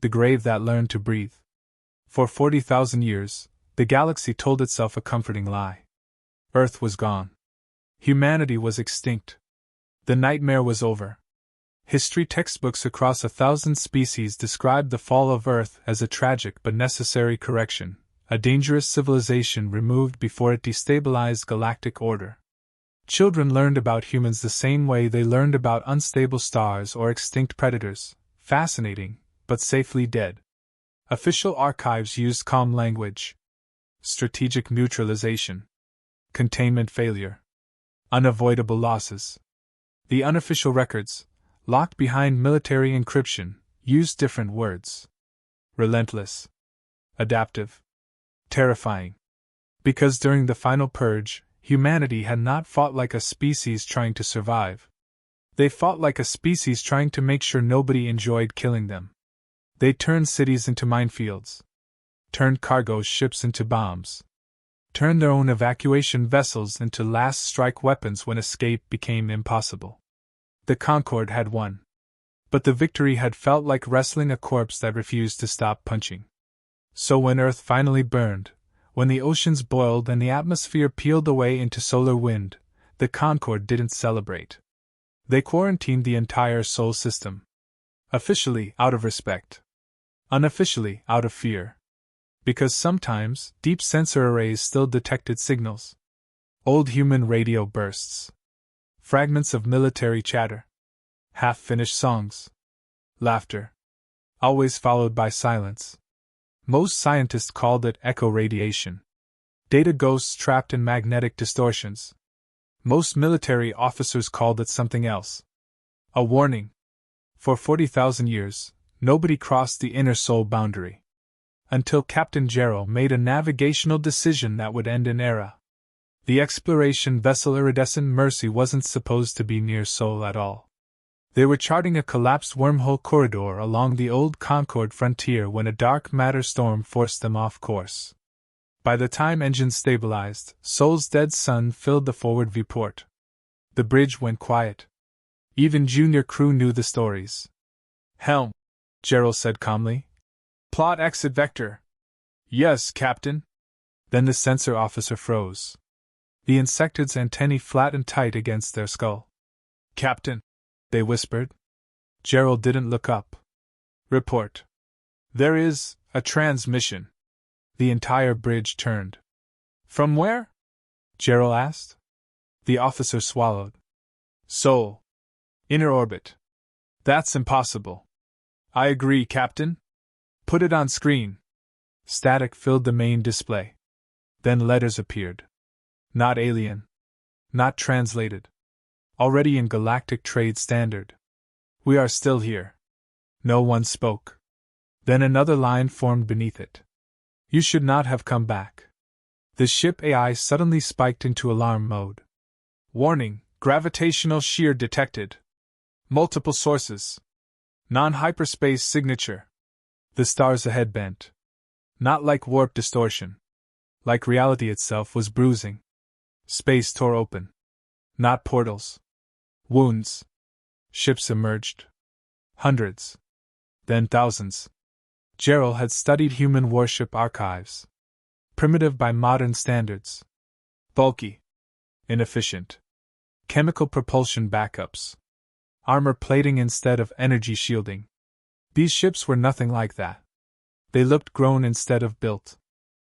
The grave that learned to breathe. For 40,000 years, the galaxy told itself a comforting lie. Earth was gone. Humanity was extinct. The nightmare was over. History textbooks across 1,000 species described the fall of Earth as a tragic but necessary correction, a dangerous civilization removed before it destabilized galactic order. Children learned about humans the same way they learned about unstable stars or extinct predators, fascinating, but safely dead. Official archives used calm language. Strategic neutralization. Containment failure. Unavoidable losses. The unofficial records, locked behind military encryption, used different words. Relentless. Adaptive. Terrifying. Because during the final purge, humanity had not fought like a species trying to survive. They fought like a species trying to make sure nobody enjoyed killing them. They turned cities into minefields. Turned cargo ships into bombs. Turned their own evacuation vessels into last strike weapons when escape became impossible. The Concorde had won. But the victory had felt like wrestling a corpse that refused to stop punching. So when Earth finally burned, when the oceans boiled and the atmosphere peeled away into solar wind, the Concorde didn't celebrate. They quarantined the entire Sol system. Officially out of respect. Unofficially out of fear. Because sometimes, deep sensor arrays still detected signals. Old human radio bursts. Fragments of military chatter. Half-finished songs. Laughter. Always followed by silence. Most scientists called it echo radiation. Data ghosts trapped in magnetic distortions. Most military officers called it something else. A warning. For 40,000 years, nobody crossed the inner Sol boundary. Until Captain Gerald made a navigational decision that would end an era. The exploration vessel Iridescent Mercy wasn't supposed to be near Sol at all. They were charting a collapsed wormhole corridor along the old Concorde frontier when a dark matter storm forced them off course. By the time engines stabilized, Sol's dead sun filled the forward viewport. The bridge went quiet. Even junior crew knew the stories. "Helm," Gerald said calmly. "Plot exit vector." "Yes, Captain." Then the sensor officer froze. The insectid's antennae flattened tight against their skull. "Captain," they whispered. Gerald didn't look up. "Report." "There is a transmission." The entire bridge turned. "From where?" Gerald asked. The officer swallowed. "Sol. Inner orbit." "That's impossible." "I agree, Captain." "Put it on screen." Static filled the main display. Then letters appeared. Not alien. Not translated. Already in Galactic Trade Standard. "We are still here." No one spoke. Then another line formed beneath it. "You should not have come back." The ship AI suddenly spiked into alarm mode. "Warning, gravitational shear detected. Multiple sources. Non-hyperspace signature." The stars ahead bent. Not like warp distortion. Like reality itself was bruising. Space tore open. Not portals. Wounds. Ships emerged. Hundreds. Then thousands. Gerald had studied human warship archives. Primitive by modern standards. Bulky. Inefficient. Chemical propulsion backups. Armor plating instead of energy shielding. These ships were nothing like that. They looked grown instead of built.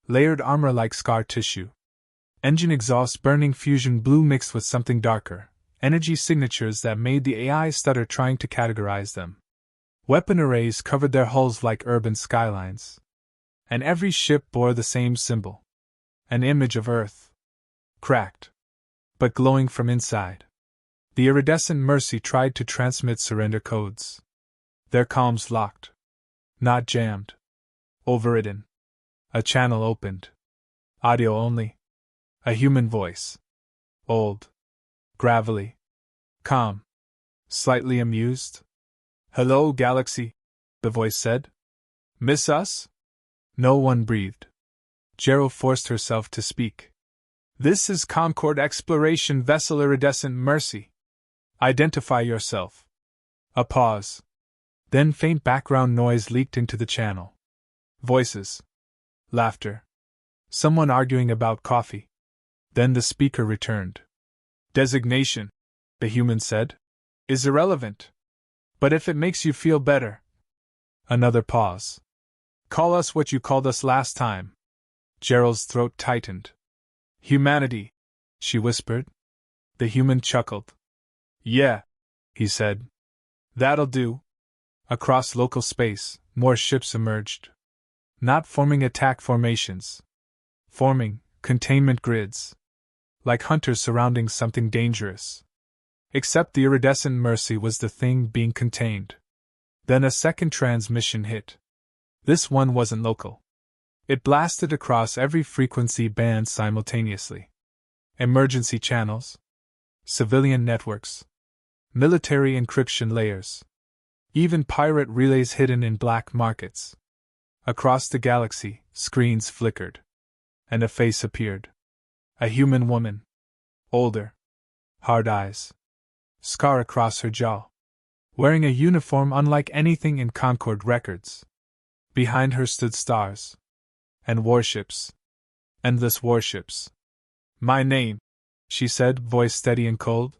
Layered armor like scar tissue. Engine exhaust burning fusion blue mixed with something darker. Energy signatures that made the AI stutter trying to categorize them. Weapon arrays covered their hulls like urban skylines. And every ship bore the same symbol. An image of Earth. Cracked. But glowing from inside. The Iridescent Mercy tried to transmit surrender codes. Their comms locked. Not jammed. Overridden. A channel opened. Audio only. A human voice. Old. Gravelly. Calm. Slightly amused. "Hello, Galaxy," the voice said. "Miss us?" No one breathed. Gerald forced herself to speak. "This is Concorde Exploration Vessel Iridescent Mercy. Identify yourself." A pause. Then faint background noise leaked into the channel. Voices. Laughter. Someone arguing about coffee. Then the speaker returned. Designation, the human said, is irrelevant. But if it makes you feel better. Another pause. Call us what you called us last time. Gerald's throat tightened. Humanity, she whispered. The human chuckled. Yeah, he said. That'll do. Across local space, more ships emerged. Not forming attack formations. Forming containment grids. Like hunters surrounding something dangerous. Except the iridescent Mercy was the thing being contained. Then a second transmission hit. This one wasn't local. It blasted across every frequency band simultaneously. Emergency channels. Civilian networks. Military encryption layers. Even pirate relays hidden in black markets. Across the galaxy, screens flickered. And a face appeared. A human woman. Older. Hard eyes. Scar across her jaw. Wearing a uniform unlike anything in Concord records. Behind her stood stars. And warships. Endless warships. My name, she said, voice steady and cold,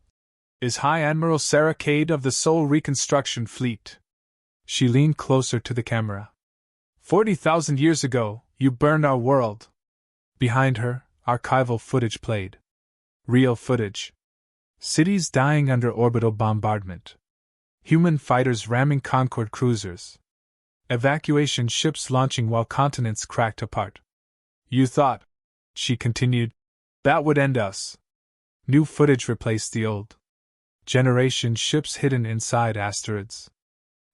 is High Admiral Sarah Cade of the Sol Reconstruction Fleet. She leaned closer to the camera. 40,000 years ago, you burned our world. Behind her, archival footage played. Real footage. Cities dying under orbital bombardment. Human fighters ramming Concord cruisers. Evacuation ships launching while continents cracked apart. You thought, she continued, that would end us. New footage replaced the old. Generation ships hidden inside asteroids.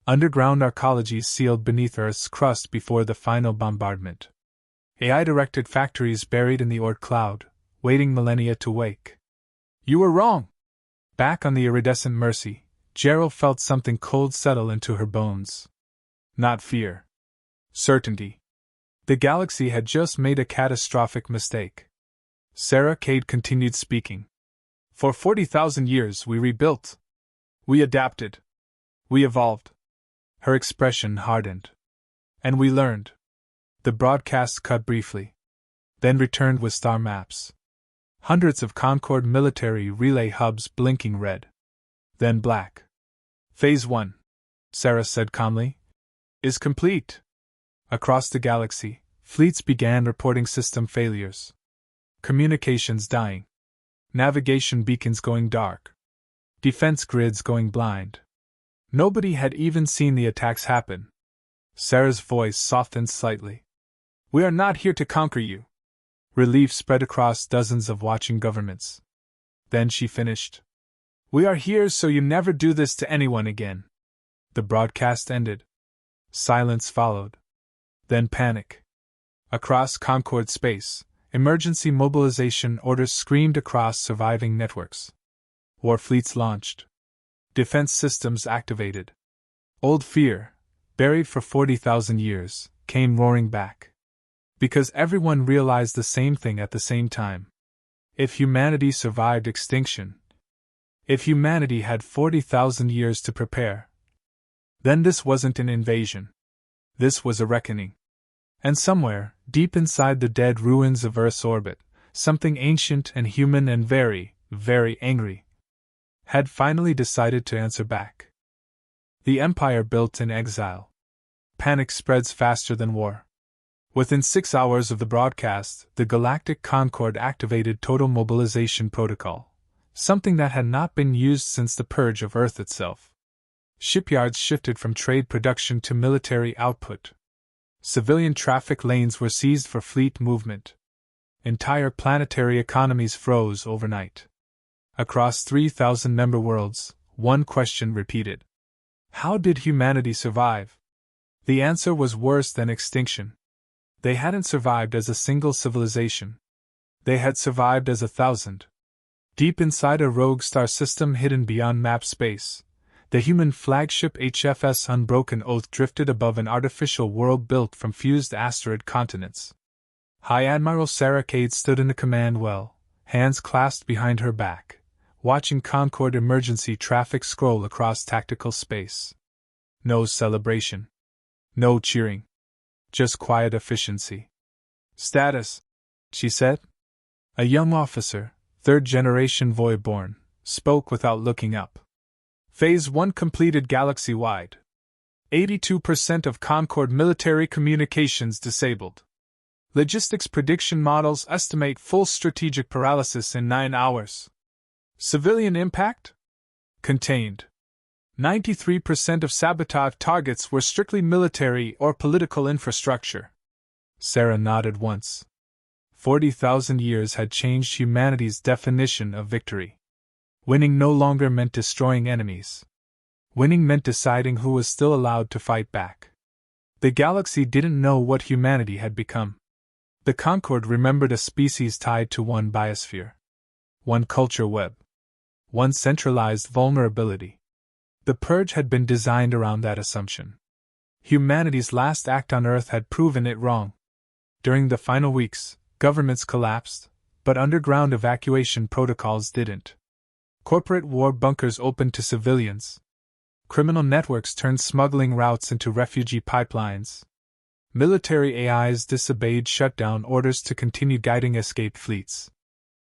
Underground arcology sealed beneath Earth's crust before the final bombardment. AI-directed factories buried in the Oort cloud, waiting millennia to wake. You were wrong! Back on the iridescent Mercy, Gerald felt something cold settle into her bones. Not fear. Certainty. The galaxy had just made a catastrophic mistake. Sarah Cade continued speaking. For 40,000 years we rebuilt. We adapted. We evolved. Her expression hardened. And we learned. The broadcast cut briefly. Then returned with star maps. Hundreds of Concord military relay hubs blinking red. Then black. Phase 1, Sarah said calmly, is complete. Across the galaxy, fleets began reporting system failures. Communications dying. Navigation beacons going dark. Defense grids going blind. Nobody had even seen the attacks happen. Sarah's voice softened slightly. We are not here to conquer you. Relief spread across dozens of watching governments. Then she finished. We are here so you never do this to anyone again. The broadcast ended. Silence followed. Then panic. Across Concord space, emergency mobilization orders screamed across surviving networks. War fleets launched. Defense systems activated. Old fear, buried for 40,000 years, came roaring back. Because everyone realized the same thing at the same time. If humanity survived extinction, if humanity had 40,000 years to prepare, then this wasn't an invasion. This was a reckoning. And somewhere, deep inside the dead ruins of Earth's orbit, something ancient and human and very, very angry had finally decided to answer back. The Empire built in exile. Panic spreads faster than war. Within 6 hours of the broadcast, the Galactic Concord activated Total Mobilization Protocol, something that had not been used since the purge of Earth itself. Shipyards shifted from trade production to military output. Civilian traffic lanes were seized for fleet movement. Entire planetary economies froze overnight. Across 3,000 member worlds, one question repeated. How did humanity survive? The answer was worse than extinction. They hadn't survived as a single civilization. They had survived as 1,000. Deep inside a rogue star system hidden beyond map space, the human flagship HFS Unbroken Oath drifted above an artificial world built from fused asteroid continents. High Admiral Sarah Cade stood in the command well, hands clasped behind her back, watching Concord emergency traffic scroll across tactical space. No celebration. No cheering. Just quiet efficiency. Status, she said. A young officer, third-generation Void-born, spoke without looking up. Phase 1 completed galaxy-wide. 82% of Concord military communications disabled. Logistics prediction models estimate full strategic paralysis in 9 hours. Civilian impact? Contained. 93% of sabotage targets were strictly military or political infrastructure. Sarah nodded once. 40,000 years had changed humanity's definition of victory. Winning no longer meant destroying enemies. Winning meant deciding who was still allowed to fight back. The galaxy didn't know what humanity had become. The Concord remembered a species tied to one biosphere. One culture web. One centralized vulnerability. The Purge had been designed around that assumption. Humanity's last act on Earth had proven it wrong. During the final weeks, governments collapsed, but underground evacuation protocols didn't. Corporate war bunkers opened to civilians. Criminal networks turned smuggling routes into refugee pipelines. Military AIs disobeyed shutdown orders to continue guiding escaped fleets.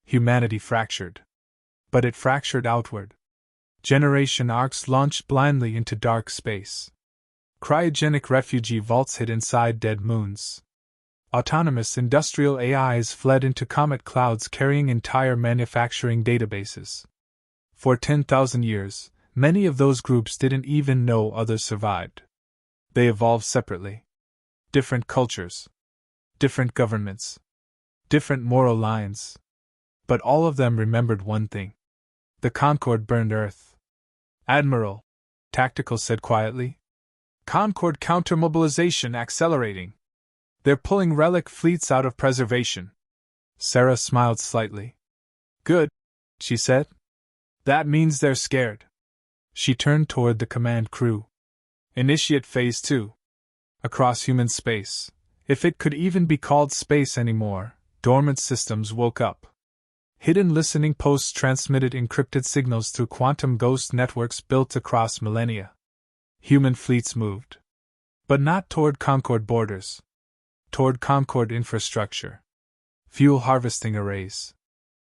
Humanity fractured. But it fractured outward. Generation arcs launched blindly into dark space. Cryogenic refugee vaults hid inside dead moons. Autonomous industrial AIs fled into comet clouds carrying entire manufacturing databases. For 10,000 years, many of those groups didn't even know others survived. They evolved separately. Different cultures. Different governments. Different moral lines. But all of them remembered one thing. The Concord burned Earth. Admiral, Tactical said quietly. Concord countermobilization accelerating. They're pulling relic fleets out of preservation. Sarah smiled slightly. Good, she said. That means they're scared. She turned toward the command crew. Initiate Phase 2. Across human space, if it could even be called space anymore, dormant systems woke up. Hidden listening posts transmitted encrypted signals through quantum ghost networks built across millennia. Human fleets moved. But not toward Concord borders. Toward Concord infrastructure. Fuel harvesting arrays.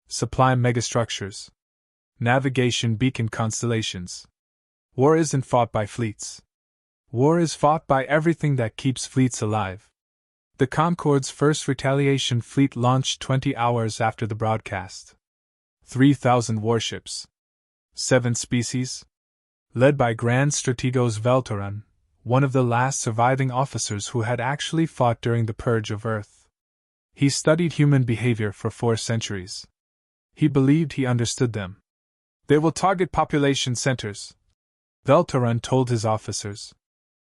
Supply megastructures. Navigation beacon constellations. War isn't fought by fleets. War is fought by everything that keeps fleets alive. The Concord's first retaliation fleet launched 20 hours after the broadcast. 3,000 warships. 7 species. Led by Grand Strategos Velteran, one of the last surviving officers who had actually fought during the Purge of Earth. He studied human behavior for 4 centuries. He believed he understood them. They will target population centers, Velteran told his officers.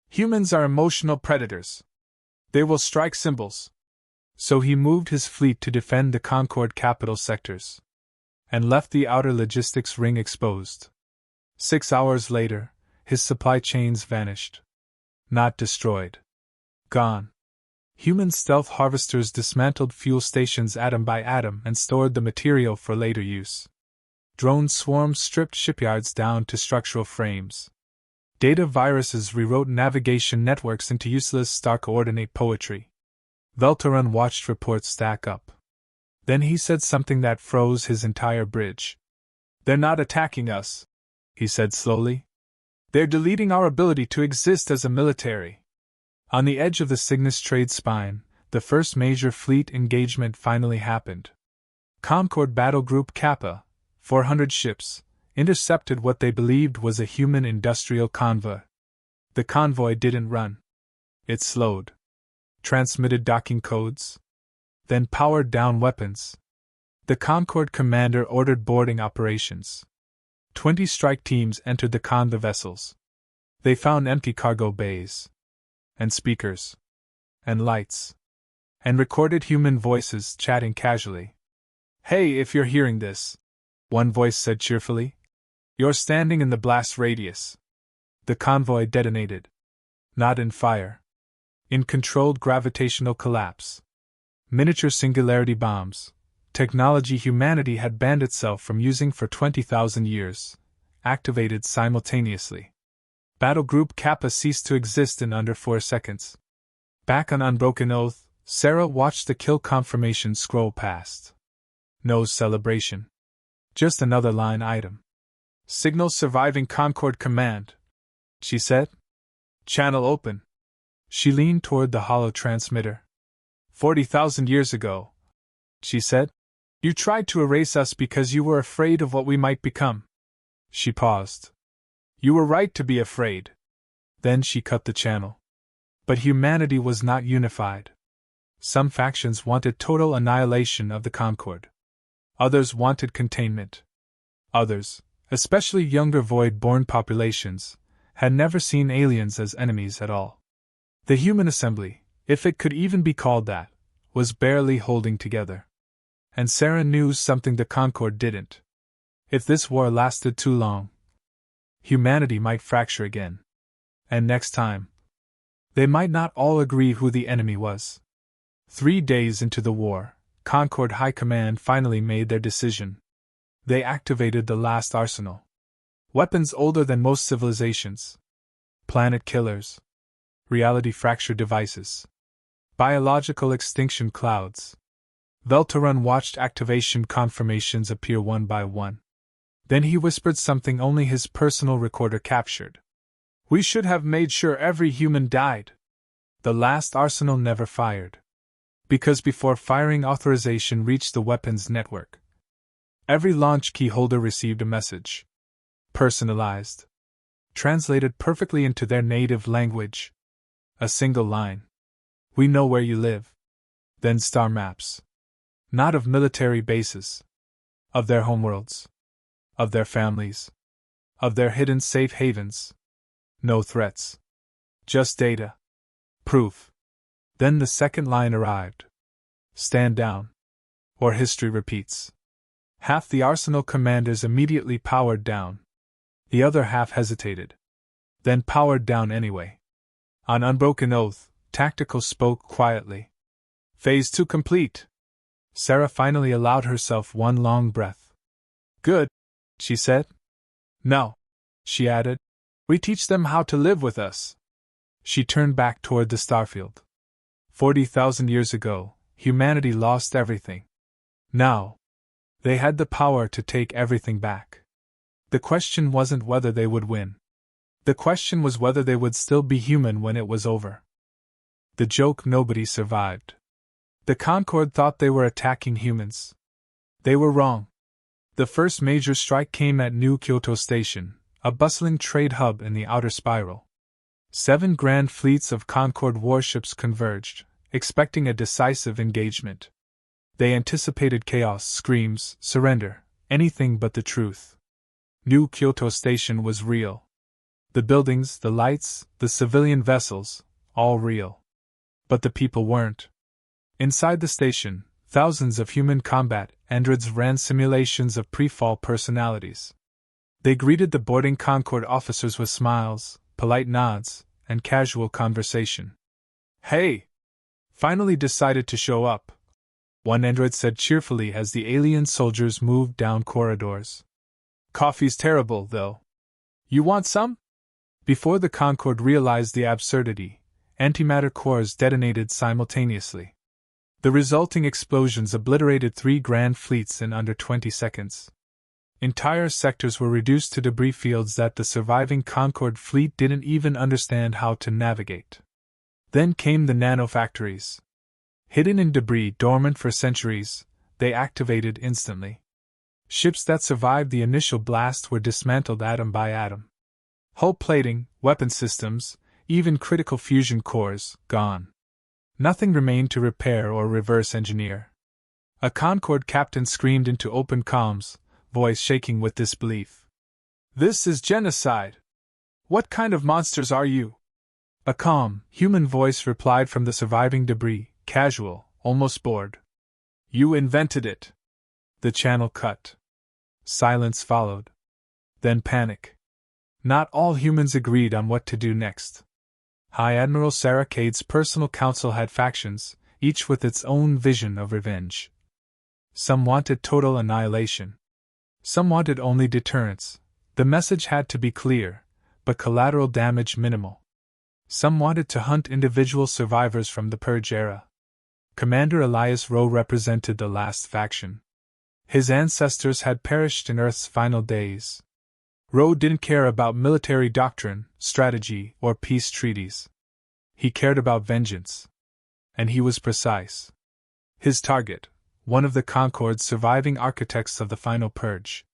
Humans are emotional predators. They will strike symbols. So he moved his fleet to defend the Concord capital sectors. And left the outer logistics ring exposed. 6 hours later, his supply chains vanished. Not destroyed. Gone. Human stealth harvesters dismantled fuel stations atom by atom and stored the material for later use. Drone swarms stripped shipyards down to structural frames. Data viruses rewrote navigation networks into useless star-coordinate poetry. Velteran watched reports stack up. Then he said something that froze his entire bridge. They're not attacking us, he said slowly. They're deleting our ability to exist as a military. On the edge of the Cygnus trade spine, the first major fleet engagement finally happened. Concord Battle Group Kappa, 400 ships, intercepted what they believed was a human industrial convoy. The convoy didn't run. It slowed. Transmitted docking codes. Then powered down weapons. The Concord commander ordered boarding operations. 20 strike teams entered the convoy vessels. They found empty cargo bays. And speakers. And lights. And recorded human voices chatting casually. Hey, if you're hearing this, one voice said cheerfully. You're standing in the blast radius. The convoy detonated. Not in fire. In controlled gravitational collapse. Miniature singularity bombs, technology humanity had banned itself from using for 20,000 years, activated simultaneously. Battle Group Kappa ceased to exist in under 4 seconds. Back on Unbroken Oath, Sarah watched the kill confirmation scroll past. No celebration. Just another line item. Signal surviving Concord Command, she said. Channel open. She leaned toward the hollow transmitter. 40,000 years ago, she said, you tried to erase us because you were afraid of what we might become. She paused. You were right to be afraid. Then she cut the channel. But humanity was not unified. Some factions wanted total annihilation of the Concord. Others wanted containment. Others, especially younger void-born populations, had never seen aliens as enemies at all. The human assembly, if it could even be called that, was barely holding together. And Sarah knew something the Concord didn't. If this war lasted too long, humanity might fracture again. And next time, they might not all agree who the enemy was. 3 days into the war, Concord High Command finally made their decision. They activated the last arsenal. Weapons older than most civilizations. Planet killers. Reality fracture devices. Biological extinction clouds. Velterun watched activation confirmations appear one by one. Then he whispered something only his personal recorder captured. We should have made sure every human died. The last arsenal never fired. Because before firing authorization reached the weapons network, every launch key holder received a message. Personalized. Translated perfectly into their native language. A single line. We know where you live. Then star maps. Not of military bases. Of their homeworlds. Of their families. Of their hidden safe havens. No threats. Just data. Proof. Then the second line arrived. Stand down. Or history repeats. Half the arsenal commanders immediately powered down. The other half hesitated. Then powered down anyway. On Unbroken Oath, Tactical spoke quietly. Phase 2 complete. Sarah finally allowed herself one long breath. Good, she said. Now, she added, we teach them how to live with us. She turned back toward the starfield. 40,000 years ago, humanity lost everything. Now, they had the power to take everything back. The question wasn't whether they would win. The question was whether they would still be human when it was over. The joke nobody survived. The Concord thought they were attacking humans. They were wrong. The first major strike came at New Kyoto Station, a bustling trade hub in the outer spiral. 7 grand fleets of Concord warships converged, expecting a decisive engagement. They anticipated chaos, screams, surrender, anything but the truth. New Kyoto Station was real. The buildings, the lights, the civilian vessels, all real. But the people weren't. Inside the station, thousands of human combat androids ran simulations of pre-fall personalities. They greeted the boarding Concord officers with smiles, polite nods, and casual conversation. Hey! Finally decided to show up, one android said cheerfully as the alien soldiers moved down corridors. Coffee's terrible, though. You want some? Before the Concord realized the absurdity, antimatter cores detonated simultaneously. The resulting explosions obliterated 3 grand fleets in under 20 seconds. Entire sectors were reduced to debris fields that the surviving Concord fleet didn't even understand how to navigate. Then came the nanofactories. Hidden in debris dormant for centuries, they activated instantly. Ships that survived the initial blast were dismantled atom by atom. Hull plating, weapon systems, even critical fusion cores, gone. Nothing remained to repair or reverse engineer. A Concord captain screamed into open comms, voice shaking with disbelief. This is genocide! What kind of monsters are you? A calm, human voice replied from the surviving debris, casual, almost bored. You invented it. The channel cut. Silence followed. Then panic. Not all humans agreed on what to do next. High Admiral Sarah Cade's personal council had factions, each with its own vision of revenge. Some wanted total annihilation. Some wanted only deterrence. The message had to be clear, but collateral damage minimal. Some wanted to hunt individual survivors from the Purge era. Commander Elias Rowe represented the last faction. His ancestors had perished in Earth's final days. Rowe didn't care about military doctrine, strategy, or peace treaties. He cared about vengeance. And he was precise. His target, one of the Concord's surviving architects of the final purge.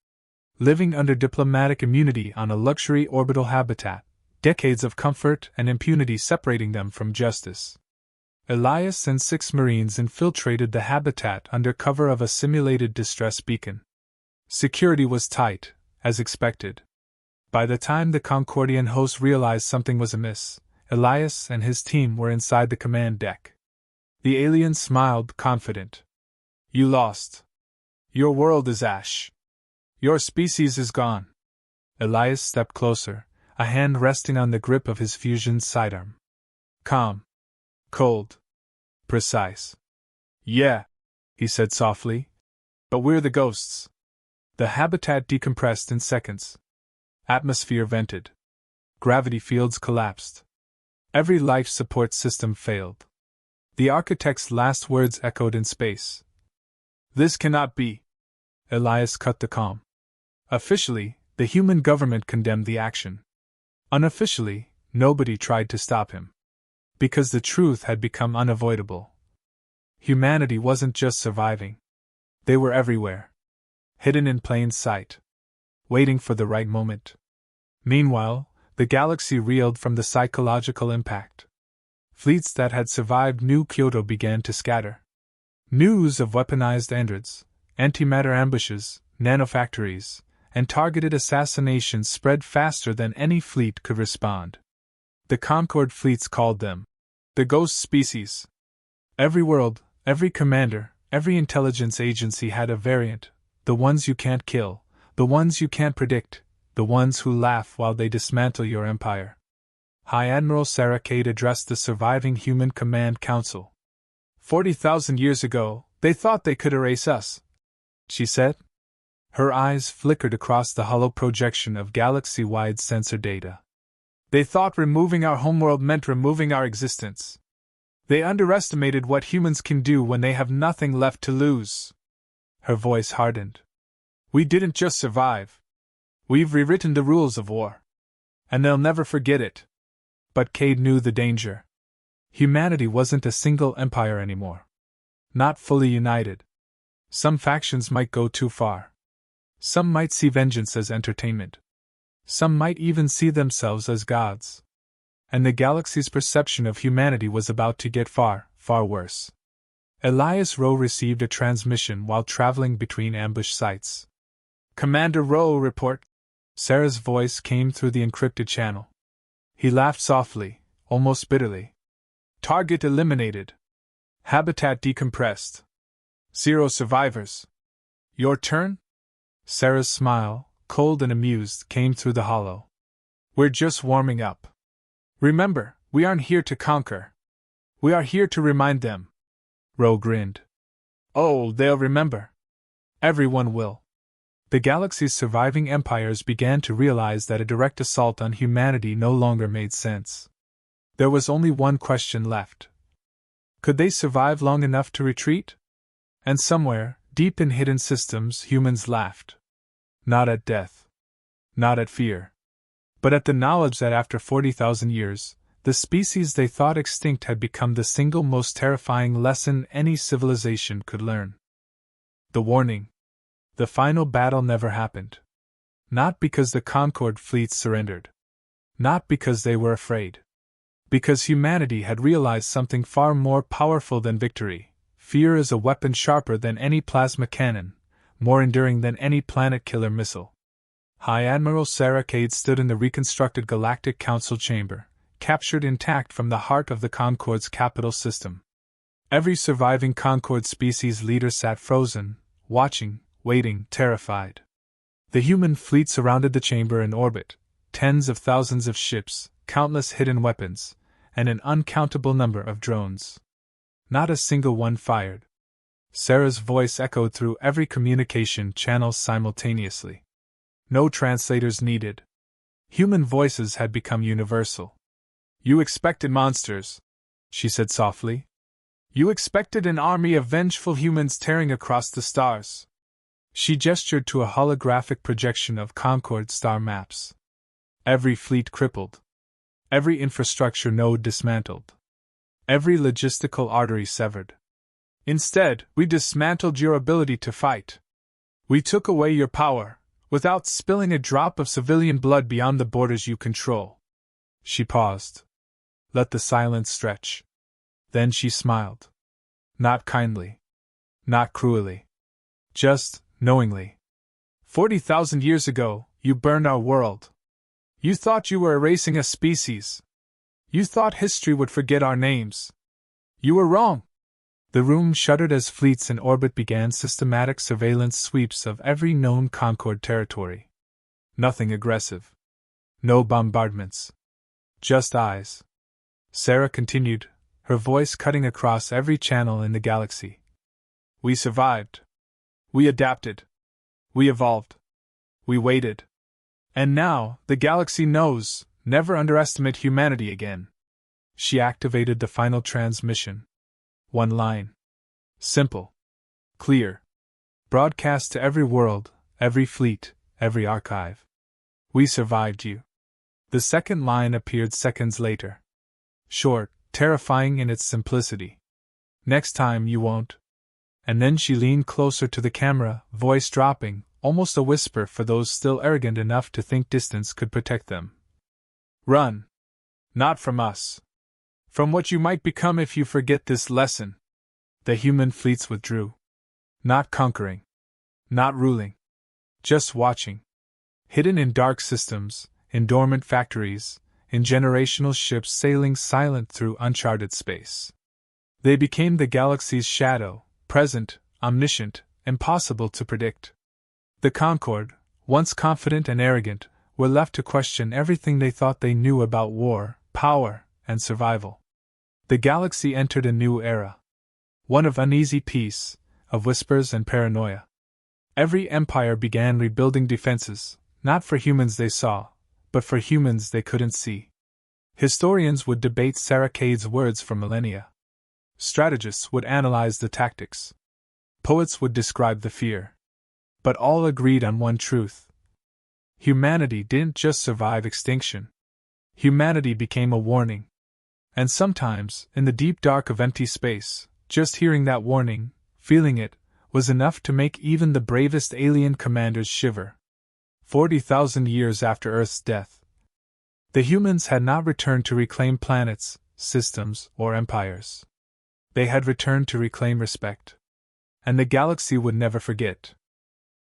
Living under diplomatic immunity on a luxury orbital habitat, decades of comfort and impunity separating them from justice. Elias and 6 Marines infiltrated the habitat under cover of a simulated distress beacon. Security was tight, as expected. By the time the Concordian hosts realized something was amiss, Elias and his team were inside the command deck. The alien smiled, confident. "You lost. Your world is ash. Your species is gone." Elias stepped closer, a hand resting on the grip of his fusion sidearm. Calm. Cold. Precise. "Yeah," he said softly. "But we're the ghosts." The habitat decompressed in seconds. Atmosphere vented. Gravity fields collapsed. Every life support system failed. The architect's last words echoed in space. "This cannot be." Elias cut the calm. Officially, the human government condemned the action. Unofficially, nobody tried to stop him. Because the truth had become unavoidable. Humanity wasn't just surviving. They were everywhere. Hidden in plain sight. Waiting for the right moment. Meanwhile, the galaxy reeled from the psychological impact. Fleets that had survived New Kyoto began to scatter. News of weaponized androids, antimatter ambushes, nanofactories, and targeted assassinations spread faster than any fleet could respond. The Concord fleets called them the Ghost Species. Every world, every commander, every intelligence agency had a variant, the ones you can't kill, the ones you can't predict, the ones who laugh while they dismantle your empire. High Admiral Sarah Cade addressed the surviving Human Command Council. 40,000 years ago, they thought they could erase us, she said. Her eyes flickered across the hollow projection of galaxy-wide sensor data. They thought removing our homeworld meant removing our existence. They underestimated what humans can do when they have nothing left to lose. Her voice hardened. We didn't just survive. We've rewritten the rules of war. And they'll never forget it. But Cade knew the danger. Humanity wasn't a single empire anymore. Not fully united. Some factions might go too far. Some might see vengeance as entertainment. Some might even see themselves as gods. And the galaxy's perception of humanity was about to get far, far worse. Elias Rowe received a transmission while traveling between ambush sites. Commander Rowe, report. Sarah's voice came through the encrypted channel. He laughed softly, almost bitterly. Target eliminated. Habitat decompressed. 0 survivors. Your turn? Sarah's smile, cold and amused, came through the hollow. We're just warming up. Remember, we aren't here to conquer. We are here to remind them. Rowe grinned. Oh, they'll remember. Everyone will. The galaxy's surviving empires began to realize that a direct assault on humanity no longer made sense. There was only one question left. Could they survive long enough to retreat? And somewhere, deep in hidden systems, humans laughed. Not at death. Not at fear. But at the knowledge that after 40,000 years, the species they thought extinct had become the single most terrifying lesson any civilization could learn. The warning. The final battle never happened. Not because the Concord fleets surrendered. Not because they were afraid. Because humanity had realized something far more powerful than victory. Fear is a weapon sharper than any plasma cannon, more enduring than any planet-killer missile. High Admiral Sarah Cade stood in the reconstructed Galactic Council chamber, captured intact from the heart of the Concord's capital system. Every surviving Concord species leader sat frozen, watching, waiting, terrified. The human fleet surrounded the chamber in orbit, tens of thousands of ships, countless hidden weapons, and an uncountable number of drones. Not a single one fired. Sarah's voice echoed through every communication channel simultaneously. No translators needed. Human voices had become universal. "You expected monsters," she said softly. "You expected an army of vengeful humans tearing across the stars." She gestured to a holographic projection of Concord star maps. Every fleet crippled. Every infrastructure node dismantled. Every logistical artery severed. "Instead, we dismantled your ability to fight. We took away your power, without spilling a drop of civilian blood beyond the borders you control." She paused. Let the silence stretch. Then she smiled. Not kindly. Not cruelly. Just, knowingly. 40,000 years ago, you burned our world. You thought you were erasing a species. You thought history would forget our names. You were wrong. The room shuddered as fleets in orbit began systematic surveillance sweeps of every known Concord territory. Nothing aggressive. No bombardments. Just eyes. Sarah continued, her voice cutting across every channel in the galaxy. "We survived. We adapted. We evolved. We waited. And now, the galaxy knows, never underestimate humanity again." She activated the final transmission. One line. Simple. Clear. Broadcast to every world, every fleet, every archive. "We survived you." The second line appeared seconds later. Short, terrifying in its simplicity. "Next time you won't." And then she leaned closer to the camera, voice dropping, almost a whisper for those still arrogant enough to think distance could protect them. "Run. Not from us. From what you might become if you forget this lesson." The human fleets withdrew. Not conquering. Not ruling. Just watching. Hidden in dark systems, in dormant factories, in generational ships sailing silent through uncharted space. They became the galaxy's shadow, present, omniscient, impossible to predict. The Concord, once confident and arrogant, were left to question everything they thought they knew about war, power, and survival. The galaxy entered a new era. One of uneasy peace, of whispers and paranoia. Every empire began rebuilding defenses, not for humans they saw, but for humans they couldn't see. Historians would debate Sarah Cade's words for millennia. Strategists would analyze the tactics. Poets would describe the fear. But all agreed on one truth. Humanity didn't just survive extinction. Humanity became a warning. And sometimes, in the deep dark of empty space, just hearing that warning, feeling it, was enough to make even the bravest alien commanders shiver. 40,000 years after Earth's death, the humans had not returned to reclaim planets, systems, or empires. They had returned to reclaim respect. And the galaxy would never forget.